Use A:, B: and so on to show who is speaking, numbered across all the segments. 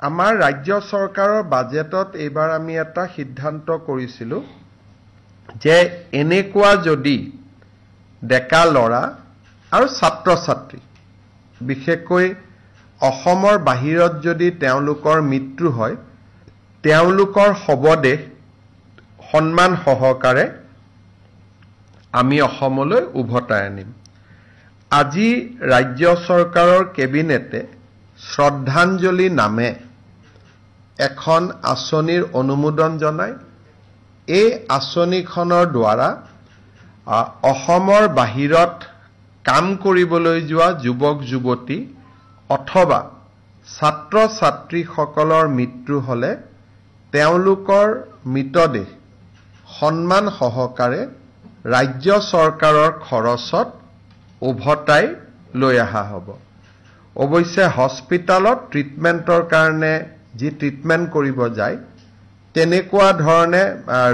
A: আমাৰ ৰাজ্য চৰকাৰৰ বাজেটত এইবাৰ আমি এটা সিদ্ধান্ত কৰিছিলো যে এনেকুৱা যদি ডেকা লৰা আৰু ছাত্ৰ ছাত্ৰী বিশেষকৈ অসমৰ বাহিৰত যদি তেওঁলোকৰ মৃত্যু হয় তেওঁলোকৰ শৱদেহ সন্মান সহকাৰে আমি অসমলৈ উভতাই আনিম আজি ৰাজ্য চৰকাৰৰ কেবিনেটে শ্ৰদ্ধাঞ্জলি নামে এখন আঁচনিৰ অনুমোদন জনায় এই আঁচনিখনৰ দ্বাৰা অসমৰ বাহিৰত কাম কৰিবলৈ যোৱা যুৱক যুৱতী অথবা ছাত্ৰ ছাত্ৰীসকলৰ মৃত্যু হলে তেওঁলোকৰ মৃতদেহ সন্মান সহকাৰে ৰাজ্য চৰকাৰৰ খৰচত উভতাই লৈ অহা হ'ব অৱশ্যে হস্পিটালত ট্ৰিটমেন্টৰ কাৰণে যি ট্ৰিটমেন্ট কৰিব যায় তেনেকুৱা ধৰণে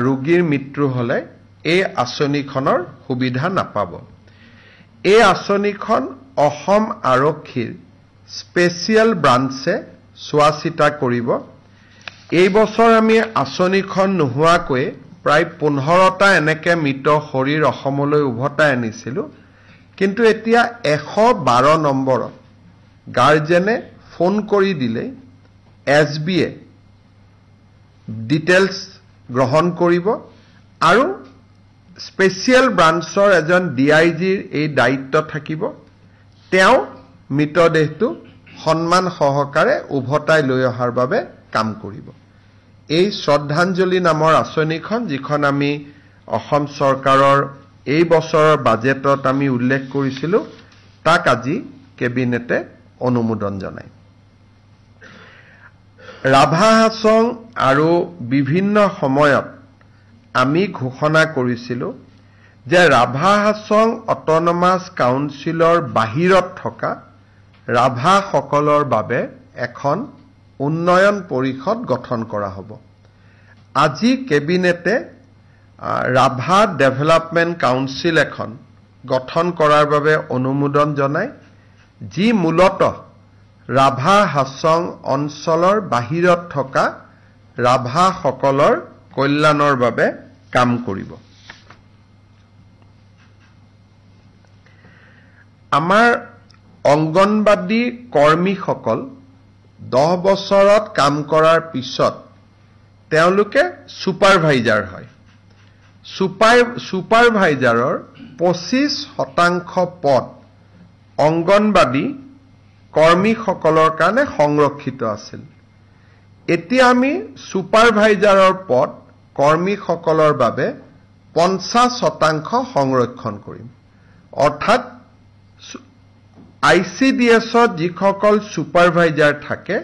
A: ৰোগীৰ মৃত্যু হলে এই আঁচনিখনৰ সুবিধা নাপাব এই আঁচনিখন অসম আৰক্ষীৰ স্পেচিয়েল ব্ৰাঞ্চে চোৱাচিতা কৰিব এই বছৰ আমি আঁচনিখন নোহোৱাকৈ প্ৰায় 15টা এনেকে মৃত শৰীৰ অসমলৈ উভতাই আনিছিলো কিন্তু এতিয়া 112 নম্বৰত গাৰ্জেনে ফোন কৰি দিলে এছবিএ ডিটেইলছ গ্ৰহণ কৰিব আৰু স্পেচিয়েল ব্ৰাঞ্চৰ এজন ডিআইজিৰ এই দায়িত্ব থাকিব তেওঁ মৃতদেহটো সন্মান সহকাৰে উভতাই লৈ অহাৰ বাবে কাম কৰিব এই শ্ৰদ্ধাঞ্জলি নামৰ আঁচনিখন যিখন আমি অসম চৰকাৰৰ এই বছৰৰ বাজেটত আমি উল্লেখ কৰিছিলো তাক আজি কেবিনেটে অনুমোদন জনায় ৰাভা হাছং আৰু বিভিন্ন সময়ত আমি ঘোষণা কৰিছিলো যে ৰাভা হাছং অট'নমাছ কাউন্সিলৰ বাহিৰত থকা ৰাভা সকলৰ বাবে এখন উন্নয়ন পৰিষদ গঠন কৰা হ'ব আজি কেবিনেটে ৰাভা ডেভেলপমেন্ট কাউন্সিল এখন গঠন কৰাৰ বাবে অনুমোদন জনায় যি মূলতঃ ৰাভা হাছং অঞ্চলৰ বাহিৰত থকা ৰাভা সকলৰ কল্যাণৰ বাবে কাম কৰিব আমাৰ অংগনবাদী কৰ্মীসকল 10 বছৰত কাম কৰাৰ পিছত তেওঁলোকে সুপাৰভাইজাৰ হয় সুপাৰভাইজাৰৰ 25% পদ অংগনবাদী কৰ্মীসকলৰ কাৰণে সংৰক্ষিত আছিল এতিয়া আমি সুপাৰভাইজাৰৰ পদ কৰ্মীসকলৰ বাবে 50% সংৰক্ষণ কৰিম অৰ্থাৎ আইসিডিএছত যিসকল সুপাৰভাইজাৰ থাকে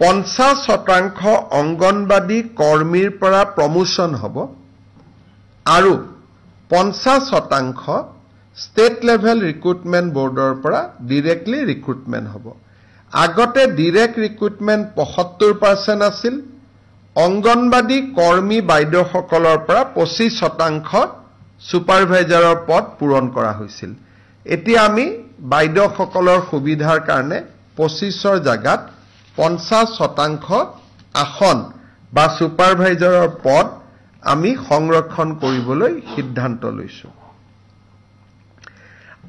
A: 50% অংগনবাদী কৰ্মীৰ পৰা প্ৰমোশন হ'ব আৰু 50% ষ্টেট লেভেল ৰিক্ৰুটমেন্ট বোৰ্ডৰ পৰা ডাইৰেক্টলি ৰিক্ৰুটমেন্ট হ'ব আগতে ডাইৰেক্ট ৰিক্ৰুটমেন্ট 75% আছিল অংগনবাদী কৰ্মী বাইদেউসকলৰ পৰা 25% সুপাৰভাইজাৰৰ পদ পূৰণ কৰা হৈছিল এতিয়া আমি বাইদেউসকলৰ সুবিধাৰ কাৰণে 25ৰ জাগাত 50% আসন বা সুপাৰভাইজাৰৰ পদ আমি সংৰক্ষণ কৰিবলৈ সিদ্ধান্ত লৈছো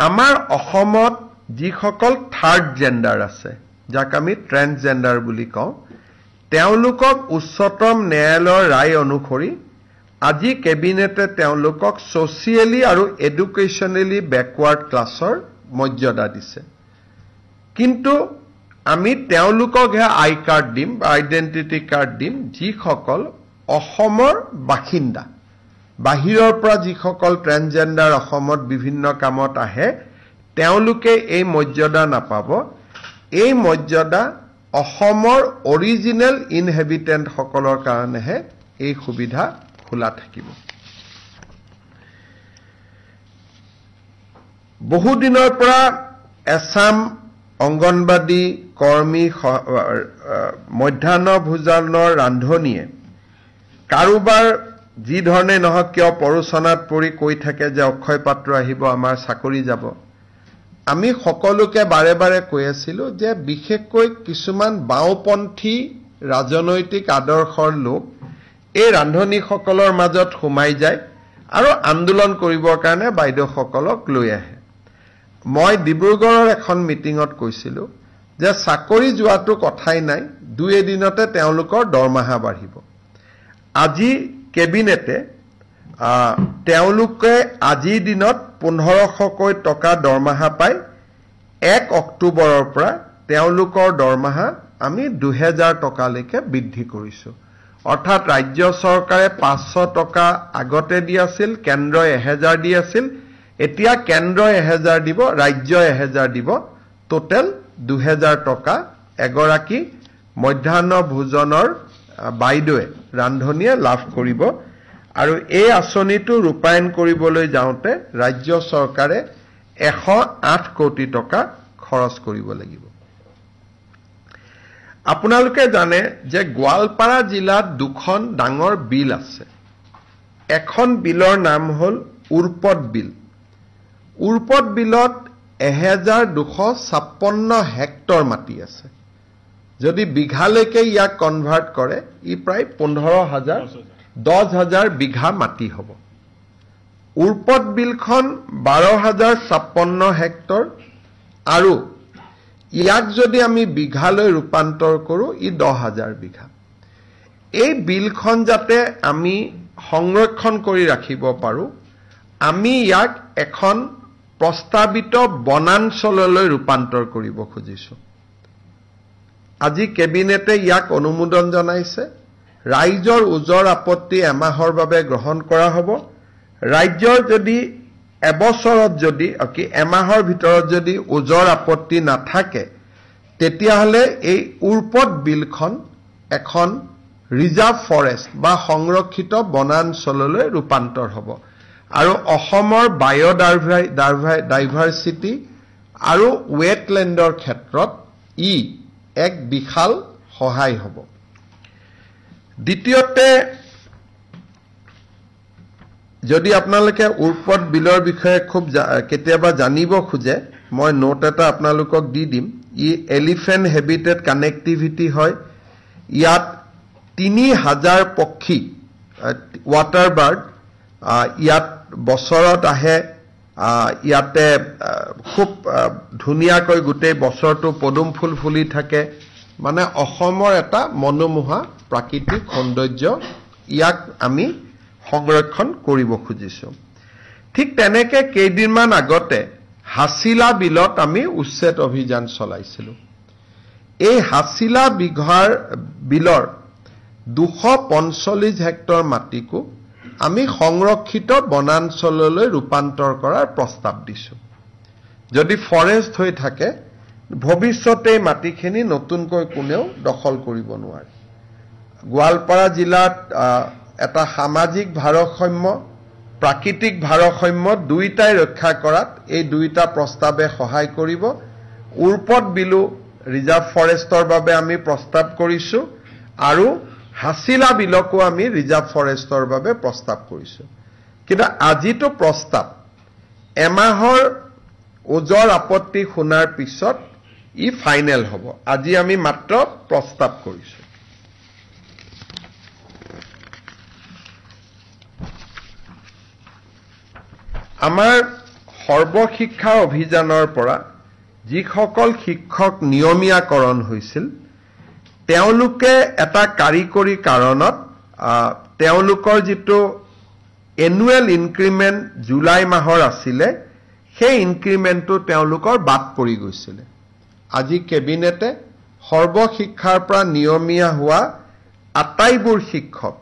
A: আমাৰ অসমত যিসকল থাৰ্ড জেন্ডাৰ আছে যাক আমি ট্ৰেন্সজেন্ডাৰ বুলি কওঁ তেওঁলোকক উচ্চতম ন্যায়ালয়ৰ ৰায় অনুসৰি আজি কেবিনেটে তেওঁলোকক সোশিয়েলি আৰু এডুকেশনালি ব্যাকওয়াৰ্ড ক্লাছৰ মৰ্যাদা দিছে কিন্তু আমি তেওঁলোকক আই কাৰ্ড দিম বা আইডেন্টিটি কাৰ্ড দিম যিসকল অসমৰ বাসিন্দা বাহিৰৰ পৰা যিসকল ট্ৰেন্সজেন্ডাৰ অসমত বিভিন্ন কামত আহে তেওঁলোকে এই মৰ্যাদা নাপাব এই মৰ্যাদা অসমৰ অৰিজিনেল ইনহেবিটেন্ট সকলৰ কাৰণেহে এই সুবিধা খোলা থাকিব বহু দিনৰ পৰা এছাম অংগনবাদী কৰ্মী মধ্যাহ্ন ভোজনৰ ৰান্ধনিয়ে কাৰোবাৰ যি ধৰণে নহওক কিয় পৰোচনাত পৰি কৈ থাকে যে অক্ষয় পাত্ৰ আহিব আমাৰ চাকৰি যাব আমি সকলোকে বাৰে বাৰে কৈ আছিলোঁ যে বিশেষকৈ কিছুমান বাওঁপন্থী ৰাজনৈতিক আদৰ্শৰ লোক এই ৰান্ধনীসকলৰ মাজত সোমাই যায় আৰু আন্দোলন কৰিবৰ কাৰণে বাইদেউসকলক লৈ আহে। মই ডিব্ৰুগড়ৰ এখন মিটিঙত কৈছিলোঁ যে চাকৰি যোৱাটো কথাই নাই, 2 এদিনতে তেওঁলোকৰ দৰমহা বাঢ়িব। আজি কেবিনেটে তেওঁলোকে আজিৰ দিনত 1500কৈ টকা দৰমহা পায়। 1 অক্টোবৰৰ পৰা তেওঁলোকৰ দৰমহা আমি 2000 টকালৈকে বৃদ্ধি কৰিছোঁ। অৰ্থাৎ ৰাজ্য চৰকাৰে 500 টকা আগতে দি আছিল, কেন্দ্ৰই 1000 দি আছিল। এতিয়া কেন্দ্ৰই 1000 দিব, ৰাজ্যই 1000 দিব, টোটেল 2000 টকা এগৰাকী মধ্যাহ্ন ভোজনৰ বাইদেৱে ৰান্ধনীয়ে লাভ কৰিব। আৰু এই আঁচনিটো ৰূপায়ণ কৰিবলৈ যাওঁতে ৰাজ্য চৰকাৰে 108 কোটি টকা খৰচ কৰিব লাগিব। আপোনালোকে জানে যে গোৱালপাৰা জিলাত 2খন ডাঙৰ বিল আছে। এখন বিলৰ নাম হ'ল উৰ্পদ বিল। উৰ্পদ বিলত 1256 হেক্টৰ মাটি আছে। যদি বিঘালৈকে ইয়াক কনভাৰ্ট কৰে ই প্ৰায় 10,000 বিঘা মাটি হ'ব। উৰ্পদ বিলখন 12,056 হেক্টৰ আৰু ইয়াক যদি আমি বিঘালৈ ৰূপান্তৰ কৰোঁ ই 10,000 বিঘা। এই বিলখন যাতে আমি সংৰক্ষণ কৰি ৰাখিব পাৰোঁ, আমি ইয়াক এখন প্ৰস্তাৱিত বনাঞ্চললৈ ৰূপান্তৰ কৰিব খুজিছোঁ। আজি কেবিনেটে ইয়াক অনুমোদন জনাইছে। ৰাইজৰ ওজৰ আপত্তি এমাহৰ বাবে গ্ৰহণ কৰা হ'ব। ৰাজ্যৰ যদি এবছৰত যদি এমাহৰ ভিতৰত যদি ওজৰ আপত্তি নাথাকে, তেতিয়াহ'লে এই উৰ্পদ বিলখন এখন ৰিজাৰ্ভ ফৰেষ্ট বা সংৰক্ষিত বনাঞ্চললৈ ৰূপান্তৰ হ'ব। আৰু অসমৰ বায়'ডাইভাৰ্চিটি আৰু ৱেটলেণ্ডৰ ক্ষেত্ৰত ই এক বিশাল সহায় হ'ব। দ্বিতীয়তে, যদি আপোনালোকে উৰ্পদ বিলৰ বিষয়ে খুব কেতিয়াবা জানিব খোজে, মই নোট এটা আপোনালোকক দি দিম। ই এলিফেণ্ট হেবিটেট কানেক্টিভিটি হয়। ইয়াত 3000 পক্ষী, ৱাটাৰ বাৰ্ড ইয়াত বছৰত আহে। ইয়াতে খুব ধুনীয়াকৈ গোটেই বছৰটো পদুম ফুল ফুলি থাকে। মানে অসমৰ এটা মনোমোহা প্ৰাকৃতিক সৌন্দৰ্য, ইয়াক আমি সংৰক্ষণ কৰিব খুজিছোঁ। ঠিক তেনেকে কেইদিনমান আগতে হাছিলা বিলত আমি উচ্ছেদ অভিযান চলাইছিলোঁ। এই হাছিলা বিলৰ 245 হেক্টৰ মাটিকো আমি সংৰক্ষিত বনাঞ্চললৈ ৰূপান্তৰ কৰাৰ প্ৰস্তাৱ দিছোঁ। যদি ফৰেষ্ট হৈ থাকে, ভৱিষ্যতে মাটিখিনি নতুনকৈ কোনেও দখল কৰিব নোৱাৰে। গোৱালপাৰা জিলাত এটা সামাজিক ভাৰসাম্য, প্ৰাকৃতিক ভাৰসাম্য দুয়োটাই ৰক্ষা কৰাত এই দুয়োটা প্ৰস্তাৱে সহায় কৰিব। উৰ্পদ বিলো ৰিজাৰ্ভ ফৰেষ্টৰ বাবে আমি প্ৰস্তাৱ কৰিছোঁ আৰু হাছিলা বিলকো আমি ৰিজাৰ্ভ ফৰেষ্টৰ বাবে প্ৰস্তাৱ কৰিছোঁ। কিন্তু আজিতো প্ৰস্তাৱ এমাহৰ ওজৰ আপত্তি শুনাৰ পিছত ই ফাইনেল হ'ব। আজি আমি মাত্ৰ প্ৰস্তাৱ কৰিছোঁ। আমাৰ সৰ্বশিক্ষা অভিযানৰ পৰা যিসকল শিক্ষক নিয়মীয়াকৰণ হৈছিল, তেওঁলোকে এটা কাৰিকৰী কাৰণত তেওঁলোকৰ যিটো এনুৱেল ইনক্ৰিমেণ্ট জুলাই মাহৰ আছিলে, সেই ইনক্ৰিমেণ্টটো তেওঁলোকৰ বাদ পৰি গৈছিলে। আজি কেবিনেটে সৰ্বশিক্ষাৰ পৰা নিয়মীয়া হোৱা আটাইবোৰ শিক্ষক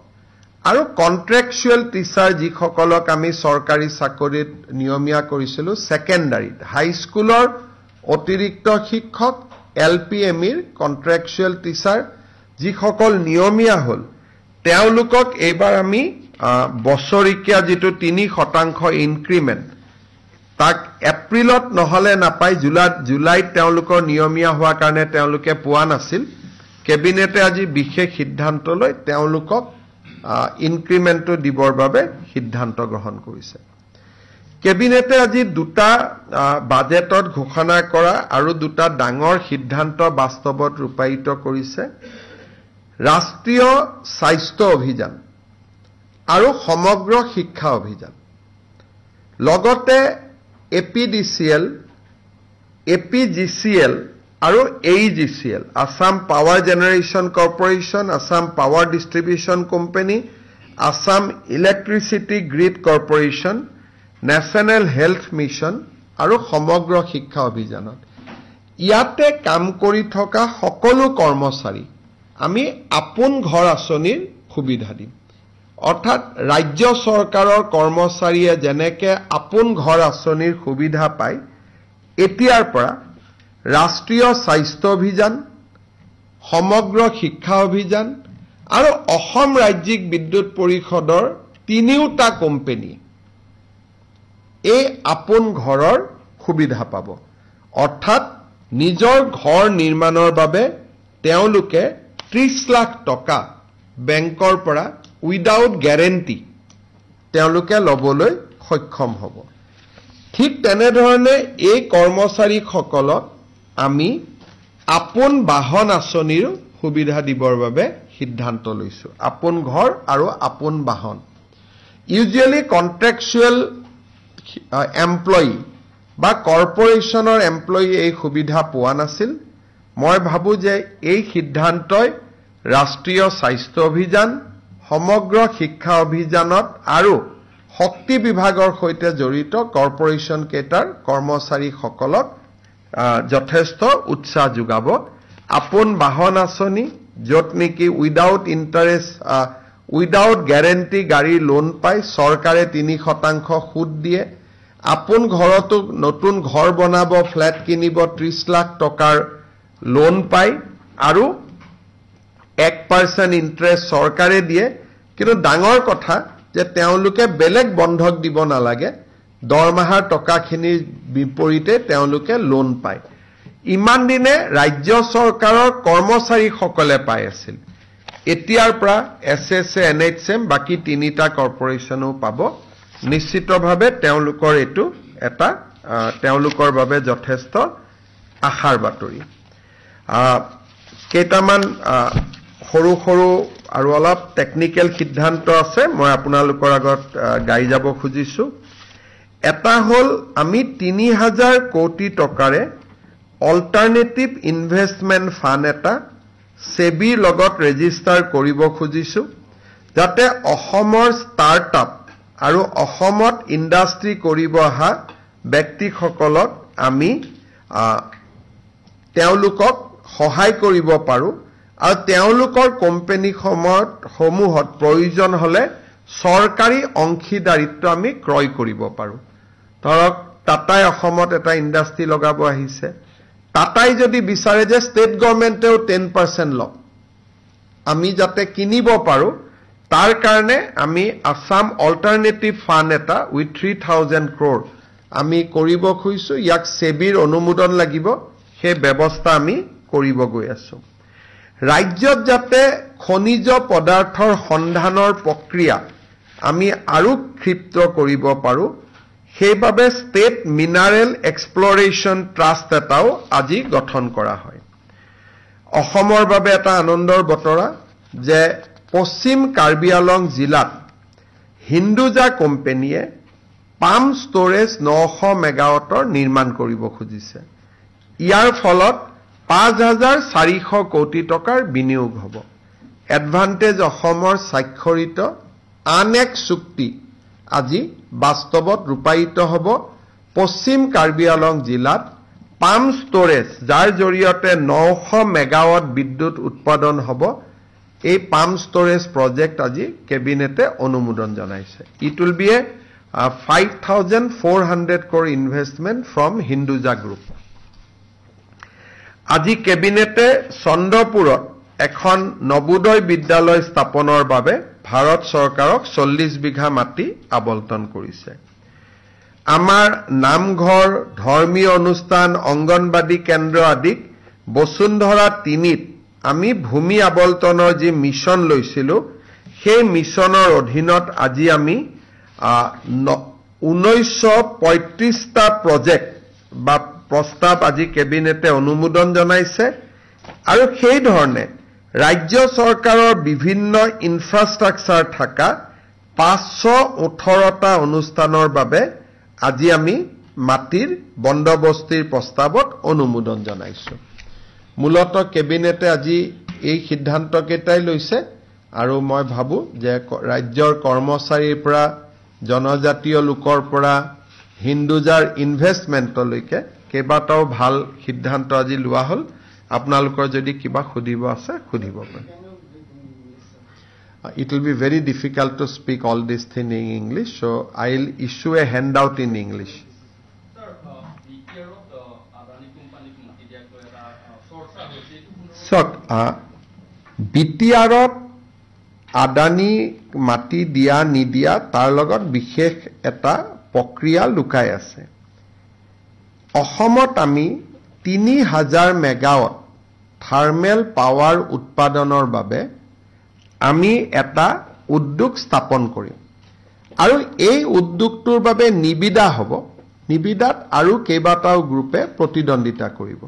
A: আৰু কন্ট্ৰেকচুৱেল টিচাৰ যিসকলক আমি চৰকাৰী চাকৰিত নিয়মীয়া কৰিছিলোঁ, ছেকেণ্ডাৰীত হাইস্কুলৰ অতিৰিক্ত শিক্ষক, LPMEৰ কন্ট্ৰেকচুৱেল টিচাৰ যিসকল নিয়মীয়া হ'ল, তেওঁলোকক এইবাৰ আমি বছৰিকীয়া যিটো 3% ইনক্ৰিমেণ্ট, তাক এপ্ৰিলত নহ'লে নাপায়, জুলাইত তেওঁলোকৰ নিয়মীয়া হোৱাৰ কাৰণে তেওঁলোকে পোৱা নাছিল। কেবিনেটে আজি বিশেষ সিদ্ধান্ত লৈ তেওঁলোকক ইনক্ৰিমেণ্টটো দিবৰ বাবে সিদ্ধান্ত গ্ৰহণ কৰিছে। কেবিনেটে আজি দুটা বাজেটত ঘোষণা কৰা আৰু দুটা ডাঙৰ সিদ্ধান্ত বাস্তৱত ৰূপায়িত কৰিছে ৰাষ্ট্ৰীয় স্বাস্থ্য অভিযান আৰু সমগ্ৰ শিক্ষা অভিযান লগতে এপিডিচিএল এপিজিচিএল আৰু AEGCL Assam power generation corporation Assam power distribution company Assam electricity grid corporation national health mission আৰু সমগ্ৰ শিক্ষা অভিযানত ইয়াতে কাম কৰি থকা সকলো কৰ্মচাৰী আমি আপোন ঘৰ আঁচনিৰ সুবিধা দিম অৰ্থাৎ ৰাজ্য চৰকাৰৰ কৰ্মচাৰীয়ে যেনেকে আপোন ঘৰ আঁচনিৰ সুবিধা পায় এতিয়াৰ পৰা ৰাষ্ট্ৰীয় স্বাস্থ্য অভিযান সমগ্ৰ শিক্ষা অভিযান আৰু অসম ৰাজ্যিক বিদ্যুৎ পৰিষদৰ তিনিওটা কোম্পানী এই আপোন ঘৰৰ সুবিধা পাব অৰ্থাৎ নিজৰ ঘৰ নিৰ্মাণৰ বাবে তেওঁলোকে 30 লাখ টকা বেংকৰ পৰা উইদাউট গ্যাৰেন্টি তেওঁলোকে লবলৈ সক্ষম হ'ব ঠিক তেনেধৰণে এই কৰ্মচাৰীসকলক আমি আপোন বাহন আঁচনিৰ সুবিধা দিবৰ বাবে সিদ্ধান্ত লৈছো আপোন ঘৰ আৰু আপোন বাহন ইউজুৱেলি কন্ট্ৰাকচুৱেল এমপ্লয়ী বা কৰ্পোৰেশ্যনৰ এমপ্লয়ী এই সুবিধা পোৱা নাছিল মই ভাবো যে এই সিদ্ধান্তই ৰাষ্ট্ৰীয় স্বাস্থ্য অভিযান সমগ্ৰ শিক্ষা অভিযানত আৰু শক্তি বিভাগৰ সৈতে জড়িত কৰ্পোৰেশ্যন কেটাৰ কৰ্মচাৰীসকলক যথেষ্ট উৎসাহ যোগাব আপোন বাহন আঁচনি য'ত নেকি উইদাউট ইণ্টাৰেষ্ট উইদাউট গ্যাৰেন্টি গাড়ী লোন পায় চৰকাৰে 3% সুদ দিয়ে আপোন ঘৰতো নতুন ঘৰ বনাব ফ্ল্যাট কিনিব 30 লাখ টকাৰ লোন পায় আৰু 1% ইন্টাৰেষ্ট চৰকাৰে দিয়ে কিন্তু ডাঙৰ কথা যে তেওঁলোকে বেলেগ বন্ধক দিব নালাগে দৰমহাৰ টকাখিনিৰ বিপৰীতে তেওঁলোকে লোন পায় ইমান দিনে ৰাজ্য চৰকাৰৰ কৰ্মচাৰীসকলে পাই আছিল এতিয়াৰ পৰা এছএছএ এনএইচএম বাকি তিনিটা কৰ্পোৰেশ্যনো পাব নিশ্চিতভাৱে তেওঁলোকৰ এটো এটা তেওঁলোকৰ বাবে যথেষ্ট আশাৰ বাতৰি কেইটামান সৰু সৰু আৰু অলপ টেকনিক্যাল সিদ্ধান্ত আছে মই আপোনালোকৰ আগত গাই যাব খুজিছো এটা হল আমি 3000 কোটি টকাৰে অল্টাৰনেটিভ ইনভেষ্টমেন্ট ফান্ড এটা সেবি লগত ৰেজিষ্টাৰ কৰিব খুজিছো যাতে অসমৰ ষ্টাৰ্টআপ আৰু অসমত ইণ্ডাষ্ট্ৰি কৰিব অহা ব্যক্তিসকলক আমি তেওঁলোকক সহায় কৰিব পাৰো আৰু তেওঁলোকৰ কোম্পানী সমূহত প্ৰয়োজন হলে চৰকাৰী অংশীদাৰিত্ব আমি ক্ৰয় কৰিব পাৰো ধৰক টাটাই অসমত এটা ইণ্ডাষ্ট্ৰি লগাব আহিছে টাটাই যদি বিচাৰে যে ষ্টেট গভৰ্ণমেণ্টেও 10% লওক আমি যাতে কিনিব পাৰো তাৰ কাৰণে আমি আসাম অল্টাৰনেটিভ ফান্ড এটা উইথ 3000 crore আমি কৰিব খুজিছো ইয়াক সেবিৰ অনুমোদন লাগিব সেই ব্যৱস্থা আমি কৰিব গৈ আছো ৰাজ্যত যাতে খনিজ পদাৰ্থৰ সন্ধানৰ প্ৰক্ৰিয়া আমি আৰু ক্ষিপ্ৰ কৰিব পাৰো সেইবাবে ষ্টেট মিনাৰেল এক্সপ্লোৰেশ্যন ট্ৰাষ্ট এটাও আজি গঠন কৰা হয় অসমৰ বাবে এটা আনন্দৰ বতৰা যে পশ্চিম কাৰ্বি আলং জিলাত হিন্দুজা কোম্পানীয়ে পাম ষ্টৰেজ 900 মেগাৱাটৰ নিৰ্মাণ কৰিব খুজিছে ইয়াৰ ফলত 5400 কোটি টকাৰ বিনিয়োগ হ'ব এডভান্টেজ অসমৰ স্বাক্ষৰিত আন এক চুক্তি আজি বাস্তৱত ৰূপায়িত হ'ব পশ্চিম কাৰ্বি আলং জিলাত পাম ষ্টৰেজ যাৰ জৰিয়তে 900 মেগাৱাট বিদ্যুৎ উৎপাদন হ'ব এই পাম ষ্টৰেজ প্ৰজেক্ট আজি কেবিনেটে অনুমোদন জনাইছে it will be A 5400 crore investment from Hinduja group আজি কেবিনেটে চন্দ্ৰপুৰত এখন নবোদয় বিদ্যালয় স্থাপনৰ বাবে ভাৰত চৰকাৰক 40 বিঘা মাটি আবণ্টন কৰিছে আমাৰ নামঘৰ ধৰ্মীয় অনুষ্ঠান অংগনবাদী কেন্দ্ৰ আদিক বসুন্ধৰা 3ত আমি ভূমি আবণ্টনৰ যি মিছন লৈছিলো সেই মিছনৰ অধীনত আজি আমি 1935টা প্ৰজেক্ট বা প্ৰস্তাৱ আজি কেবিনেটে অনুমোদন জনাইছে আৰু সেই ধৰণে ৰাজ্য চৰকাৰৰ বিভিন্ন ইনফ্ৰাষ্ট্ৰাকচাৰ থকা 518টা অনুষ্ঠানৰ বাবে আজি আমি মাটিৰ বন্দবস্তিৰ প্ৰস্তাৱত অনুমোদন জনাইছো মূলত কেবিনেটে আজি এই সিদ্ধান্ত কেইটাই লৈছে আৰু মই ভাবো যে ৰাজ্যৰ কৰ্মচাৰীৰ পৰা জনজাতীয় লোকৰ পৰা হিন্দুজাৰ ইনভেষ্টমেণ্টলৈকে কেইবাটাও ভাল সিদ্ধান্ত আজি লোৱা হ'ল আপোনালোকৰ যদি কিবা খুদিব আছে খুদিব পাৰে It will be very difficult to speak all this thing in English, so I'll issue a handout in English. So, BTR Adani mati dia nidia tar logot bishekh eta pokriya lukai ase. Ohomot ami 3000 megawatt thermal power utpadonor babe আমি এটা উদ্যোগ স্থাপন কৰিম আৰু এই উদ্যোগটোৰ বাবে নিবিদা হ'ব নিবিদাত আৰু কেইবাটাও গ্ৰুপে প্ৰতিদ্বন্দিতা কৰিব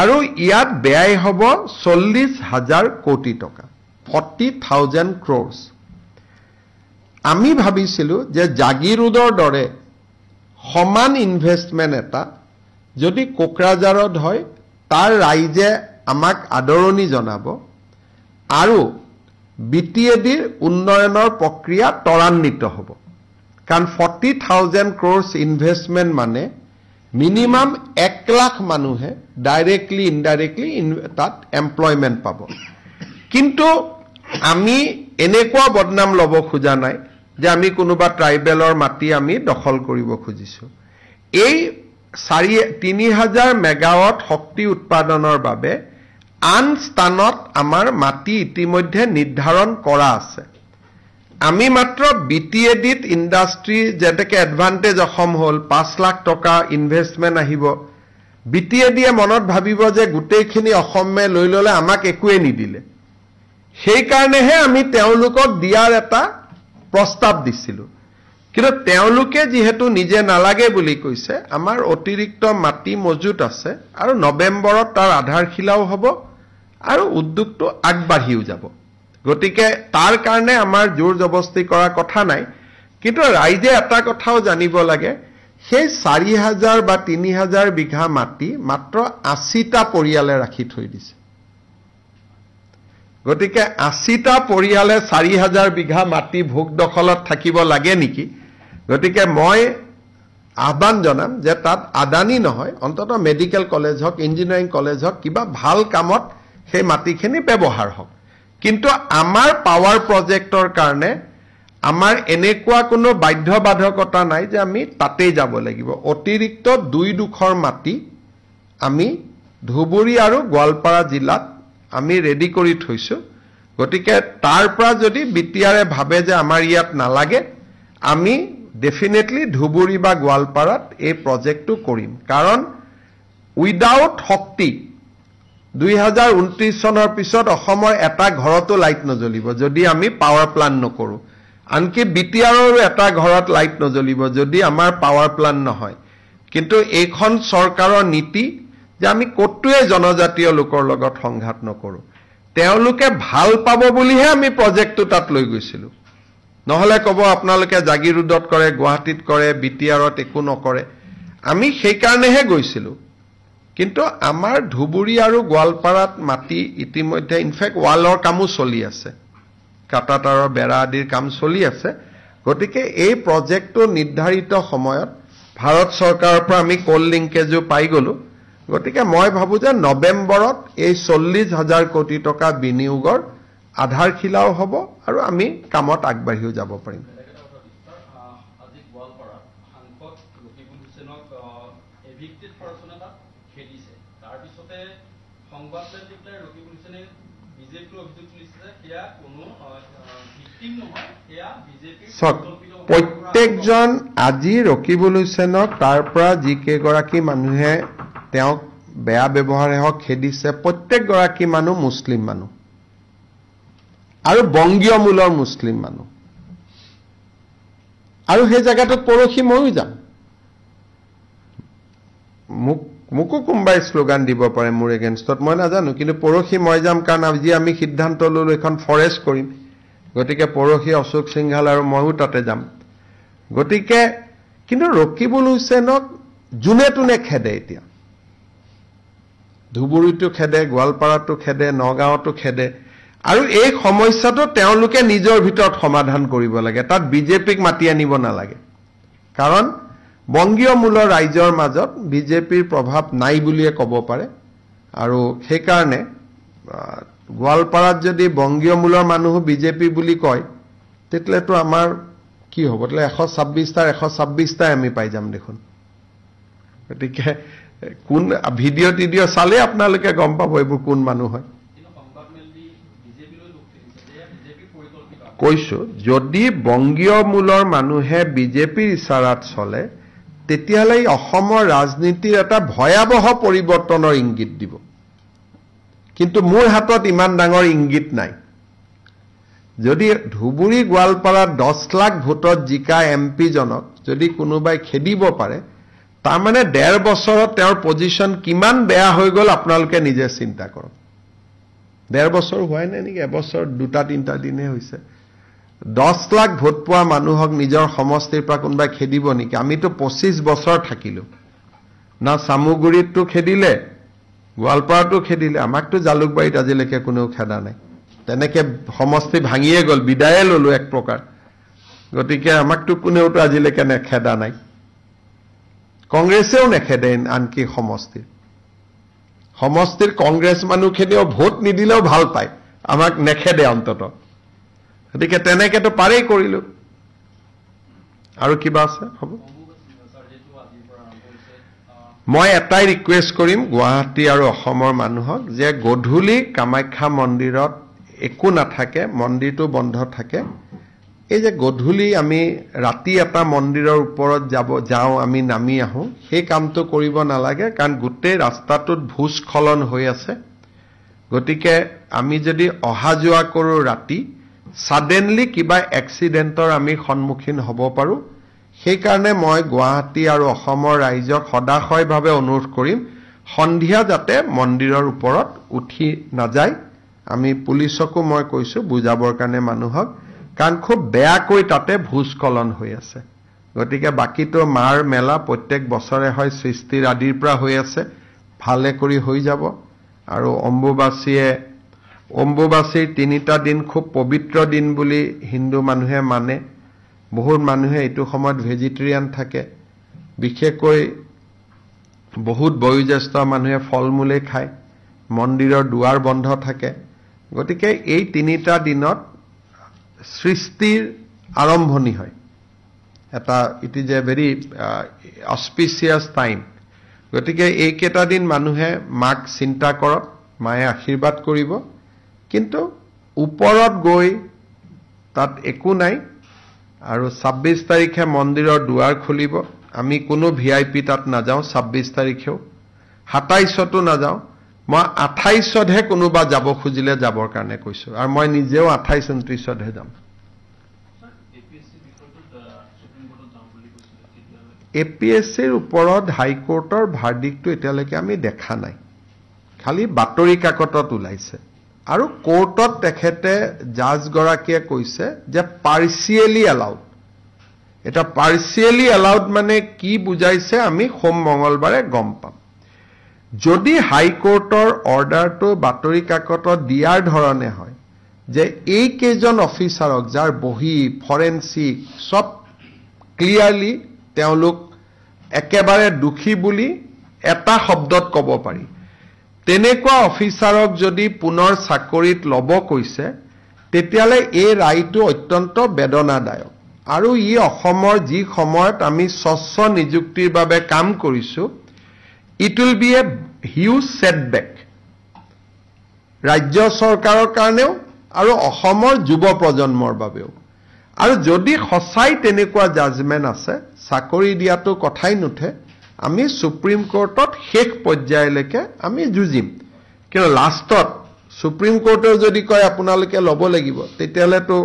A: আৰু ইয়াত ব্যয় হ'ব 40000 কোটি টকা 40000 crores আমি ভাবিছিলো যে জাগিৰোডৰ দৰে সমান ইনভেষ্টমেন্ট এটা যদি কোকৰাঝাৰত হয় তাৰ ৰাইজে আমাক আদৰণি জনাব আৰু BTADৰ উন্নয়নৰ প্ৰক্ৰিয়া ত্বৰান্বিত হ'ব কাৰণ 40000 crores ইনভেষ্টমেন্ট মানে মিনিমাম 1 লাখ মানুহে ডাইৰেক্টলি ইনডাইৰেক্টলি তাত এমপ্লয়মেন্ট পাব কিন্তু আমি এনেকুৱা বদনাম লব খোজা নাই যে আমি কোনোবা ট্ৰাইবেলৰ মাটি আমি দখল কৰিব খুজিছো এই 3000 মেগাৱাট শক্তি উৎপাদনৰ বাবে আন স্থানত আমাৰ মাটি ইতিমধ্যে নিৰ্ধাৰণ কৰা আছে আমি মাত্ৰ BTADত ইন্ডাষ্ট্ৰি যেটাকে এডভান্টেজ অসম হল 5 লাখ টকা ইনভেষ্টমেন্ট আহিব BTADয়ে মনত ভাবিব যে গুটেইখিনি অসমে লৈ ললে আমাক একোৱে নিদিলে সেই কাৰণেহে আমি তেওঁলোকক দিয়াৰ এটা প্ৰস্তাৱ দিছিলো কিন্তু তেওঁলোকে যেহেতু নিজে নালাগে বুলি কৈছে আমাৰ অতিৰিক্ত মাটি মজুত আছে আৰু নৱেম্বৰত তাৰ আধাৰশিলাও হ'ব আৰু উদ্যোগটো আগবাঢ়িও যাব গতিকে তাৰ কাৰণে আমাৰ জোৰ জবস্তি কৰা কথা নাই কিন্তু ৰাইজে এটা কথাও জানিব লাগে সেই 4000 বা 3000 বিঘা মাটি মাত্ৰ 80টা পৰিয়ালে ৰাখি থৈ দিছে গতিকে 80টা পৰিয়ালে 4000 বিঘা মাটি ভোগ দখলত থাকিব লাগে নেকি গতিকে মই আহ্বান জনাম যে তাত আদানী নহয় অন্তত মেডিকেল কলেজ হক ইঞ্জিনিয়াৰিং কলেজ হক কিবা ভাল কামত সেই মাটিখিনি ব্যৱহাৰ হক কিন্তু আমাৰ পাৱাৰ প্ৰজেক্টৰ কাৰণে আমাৰ এনেকুৱা কোনো বাধ্যবাধকতা নাই যে আমি তাতেই যাব লাগিব অতিৰিক্ত দুই দুখৰ মাটি আমি ধুবুৰী আৰু গোৱালপাৰা জিলাত আমি ৰেডি কৰি থৈছো গতিকে তাৰ পৰা যদি বিটিআৰে ভাবে যে আমাৰ ইয়াত নালাগে আমি ডেফিনেটলি ধুবুৰী বা গোৱালপাৰাত এই প্ৰজেক্টটো কৰিম কাৰণ উইদাউট শক্তি 2029 চনৰ পিছত অসমৰ এটা ঘৰতো লাইট নজ্বলিব যদি আমি পাৱাৰ প্লান্ট নকৰো আনকি বিটিআৰৰ এটা ঘৰত লাইট নজ্বলিব যদি আমাৰ পাৱাৰ প্লান্ট নহয় কিন্তু এইখন চৰকাৰৰ নীতি যে আমি কতোৱে জনজাতীয় লোকৰ লগত সংঘাত নকৰো তেওঁলোকে ভাল পাব বুলিহে আমি প্ৰজেক্টটো তাত লৈ গৈছিলো নহলে কব আপোনালোকে জাগিৰোডত কৰে গুৱাহাটীত কৰে বিটিআৰত একো নকৰে আমি সেই কাৰণেহে গৈছিলো কিন্তু আমাৰ ধুবুৰী আৰু গোৱালপাৰাত মাটি ইতিমধ্যে ইনফেক্ট ওয়ালৰ কামো চলি আছে কাটাতাৰৰ বেৰা আদিৰ কাম চলি আছে গতিকে এই প্ৰজেক্টটো নিৰ্ধাৰিত সময়ত ভাৰত চৰকাৰৰ পৰা আমি কোল লিংকেজো পাই গলো গতিকে মই ভাবো যে নৱেম্বৰত এই 40000 কোটি টকা বিনিয়োগৰ আধাৰশিলাও হ'ব আৰু আমি কামত আগবাঢ়িও যাব পাৰিম
B: আজি গোৱালপাৰা সাংসদ ৰকিবুল হুছেইনক এভিক্টেড পাৰ্চন এটা খেদিছে তাৰ পিছতে সংবাদমেল দিকলাই ৰকিবুল হুছেইনে বিজেপিৰ অভিযোগ তুলিছে যে সেয়া কোনো ভিক্টিম নহয় সেয়া বিজেপিৰ
A: প্ৰত্যেকজন আজি ৰকিবুল হুছেইনক তাৰ পৰা যি কেইগৰাকী মানুহে তেওঁক বেয়া ব্যৱহাৰে হওক খেদিছে প্ৰত্যেকগৰাকী মানুহ মুছলিম মানুহ আৰু বংগীয় মূলৰ মুছলিম মানুহ আৰু সেই জায়গাটোত পৰহি ময়ো যাম মোকো কোনোবাই শ্লোগান দিব পাৰে মোৰ এগেইনষ্টত মই নাজানো কিন্তু পৰহি মই যাম কাৰণ আজি আমি সিদ্ধান্ত ললো এখন ফৰেষ্ট কৰিম গতিকে পৰহি অশোক সিংহাল আৰু ময়ো তাতে যাম গতিকে কিন্তু ৰকিবুল হুছেইনক জুনে তুনে খেদে এতিয়া ধুবুৰীটো খেদে গোৱালপাৰাটো খেদে নগাঁৱতো খেদে আৰু এই সমস্যাটো তেওঁলোকে নিজৰ ভিতৰত সমাধান কৰিব লাগে তাত বিজেপিক মাতি আনিব নালাগে কাৰণ বংগীয় মূলৰ ৰাইজৰ মাজত বিজেপিৰ প্ৰভাৱ নাই বুলিয়ে ক'ব পাৰে আৰু সেই কাৰণে গোৱালপাৰাত যদি বংগীয় মূলৰ মানুহ বিজেপি বুলি কয় তেতিয়াতো আমাৰ কি হ'ব তেলে 126টা আমি পাই যাম দেখোন গতিকে কোন ভিডিঅ' চালে আপোনালোকে গম পাব এইবোৰ কোন মানুহ হয় কৈছো যদি বংগীয় মূলৰ মানুহে বিজেপিৰ ইশাৰাত চলে তেতিয়ালৈ অসমৰ ৰাজনীতিৰ এটা ভয়াবহ পৰিৱৰ্তনৰ ইংগিত দিব কিন্তু মোৰ হাতত ইমান ডাঙৰ ইংগিত নাই যদি ধুবুৰী গোৱালপাৰাত 10 লাখ ভোটত জিকা এমপি জনক যদি কোনোবাই খেদিব পাৰে তাৰ মানে 1.5 বছৰত তেওঁৰ পজিশন কিমান বেয়া হৈ গল আপোনালোকে নিজে চিন্তা কৰক 1.5 বছৰ হোৱাই নাই নেকি এবছৰ 2-3টা দিনে হৈছে 10 লাখ ভোট পোৱা মানুহক নিজৰ সমষ্টিৰ পৰা কোনোবাই খেদিব নেকি আমিতো 25 বছৰ থাকিলো না সামুগুৰিতটো খেদিলে গোৱালপাৰাটো খেদিলে আমাকতো জালুকবাৰীত আজিলৈকে কোনেও খেদা নাই তেনেকে সমষ্টি ভাঙিয়ে গল বিদায়ে ললো এক প্ৰকাৰ গতিকে আমাকতো কোনেওতো আজিলৈকে নেখেদা নাই কংগ্ৰেছেও নেখেদে আনকি সমষ্টিৰ কংগ্ৰেছ মানুহখিনিও ভোট নিদিলেও ভাল পায় আমাক নেখেদে অন্তত গতিকে তেনেকেতো পাৰেই কৰিলো আৰু কিবা আছে হ'ব মই এটাই ৰিকুৱেষ্ট কৰিম গুৱাহাটী আৰু অসমৰ মানুহক যে গধূলি কামাখ্যা মন্দিৰত একো নাথাকে মন্দিৰটো বন্ধ থাকে এই যে গধূলি আমি ৰাতি এটা মন্দিৰৰ ওপৰত যাওঁ আমি নামি আহো সেই কামটো কৰিব নালাগে কাৰণ গোটেই ৰাস্তাটোত ভূস্খলন হৈ আছে গতিকে আমি যদি অহা যোৱা কৰো ৰাতি সাডেনলি কিবা এক্সিডেন্টৰ আমি সন্মুখীন হ'ব পাৰো সেই কাৰণে মই গুৱাহাটী আৰু অসমৰ ৰাইজক সদাশয়ভাৱে অনুৰোধ কৰিম সন্ধিয়া যাতে মন্দিৰৰ ওপৰত উঠি নাযায় আমি পুলিচকো মই কৈছো বুজাবৰ কাৰণে মানুহক কাৰণ খুব বেয়াকৈ তাতে ভূস্খলন হৈ আছে গতিকে বাকিটো মাৰ মেলা প্ৰত্যেক বছৰে হয় সৃষ্টিৰ আদিৰ পৰা হৈ আছে ভালে কৰি হৈ যাব আৰু অম্বুবাচীৰ 3টা দিন খুব পবিত্ৰ দিন বুলি হিন্দু মানুহে মানে বহুত মানুহে এইটো সময়ত ভেজিটেৰিয়ান থাকে বিশেষকৈ বহুত বয়োজ্যেষ্ঠ মানুহে ফলমূলে খায় মন্দিৰৰ দুৱাৰ বন্ধ থাকে গতিকে এই 3টা দিনত সৃষ্টিৰ আৰম্ভণি হয় এটা it is a very auspicious time গতিকে এই কেইটা দিন মানুহে মাক চিন্তা কৰক মায়ে আশীৰ্বাদ কৰিব কিন্তু ওপৰত গৈ তাত একো নাই আৰু 26 তাৰিখে মন্দিৰৰ দুৱাৰ খুলিব আমি কোনো ভিআইপি তাত নাযাওঁ 26 তাৰিখেও 27তো নাযাওঁ মই 28তহে কোনোবা যাব খুজিলে যাবৰ কাৰণে কৈছো আৰু মই নিজেও 28-29তহে যাম এপিএসসিৰ ওপৰত হাইকোৰ্টৰ ভাৰ্ডিক্টটো এতিয়ালৈকে আমি দেখা নাই খালি বাতৰি কাকতত ওলাইছে আৰু কোৰ্টত তেখেতে জাজ গৰাকীয়ে কৈছে যে পাৰ্সিয়েলি এলাউড এটা পাৰ্সিয়েলি এলাউড মানে কি বুজাইছে আমি সোম মঙ্গলবাৰে গম পাম যদি হাইকোৰ্টৰ অৰ্ডাৰটো বাতৰি কাকতত দিয়াৰ ধৰণে হয় যে এই কেজন অফিচাৰক যাৰ বহি ফৰেনসিক সব ক্লিয়াৰলি তেওঁলোক একেবাৰে দুখী বুলি এটা শব্দত ক'ব পাৰি তেনেকুৱা অফিচাৰক যদি পুনৰ চাকৰিত লব কৈছে তেতিয়ালে এই ৰায়টো অত্যন্ত বেদনাদায়ক আৰু ই অসমৰ যি সময়ত আমি স্বচ্ছ নিযুক্তিৰ বাবে কাম কৰিছো it will be a huge setback ৰাজ্য চৰকাৰৰ কাৰণেও আৰু অসমৰ যুৱ প্ৰজন্মৰ বাবেও আৰু যদি সঁচাই তেনেকুৱা জাজমেন্ট আছে চাকৰি দিয়াটো কথাই নুঠে আমি সুপ্ৰিম কোৰ্টত শেষ পৰ্যায়লৈকে আমি যুঁজিম কিন্তু লাষ্টত সুপ্ৰিম কোৰ্টৰ যদি কয় আপোনালোকে ল'ব লাগিব তেতিয়ালেতো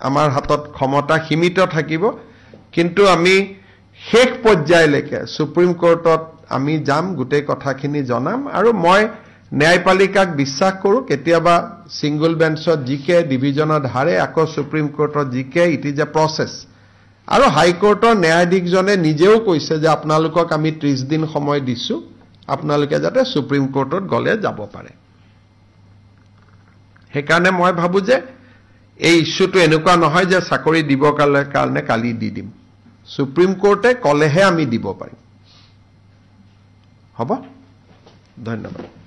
A: আমাৰ হাতত ক্ষমতা সীমিত থাকিব কিন্তু আমি শেষ পৰ্যায়লৈকে সুপ্ৰিম কোৰ্টত আমি যাম, গোটেই কথাখিনি জনাম, আৰু মই ন্যায়পালিকাক বিশ্বাস কৰোঁ। কেতিয়াবা সিংগল বেঞ্চত জিকে, ডিভিজনত হাৰে, আকৌ সুপ্ৰিম কোৰ্টত জিকে, ইট ইজ এ প্ৰচেছ। আৰু হাইকোৰ্টৰ ন্যায়াধীশজনে নিজেও কৈছে যে আপোনালোকক আমি 30 দিন সময় দিছো, আপোনালোকে যাতে সুপ্ৰিম কোৰ্টত গলে যাব পাৰে। সেইকাৰণে মই ভাবো যে এই ইস্যুটো এনেকুৱা নহয় যে চাকৰি দিব কাৰণে কালি দি দিম। সুপ্ৰিম কোৰ্টে কলেহে আমি দিব পাৰিম। হ'ব, ধন্যবাদ।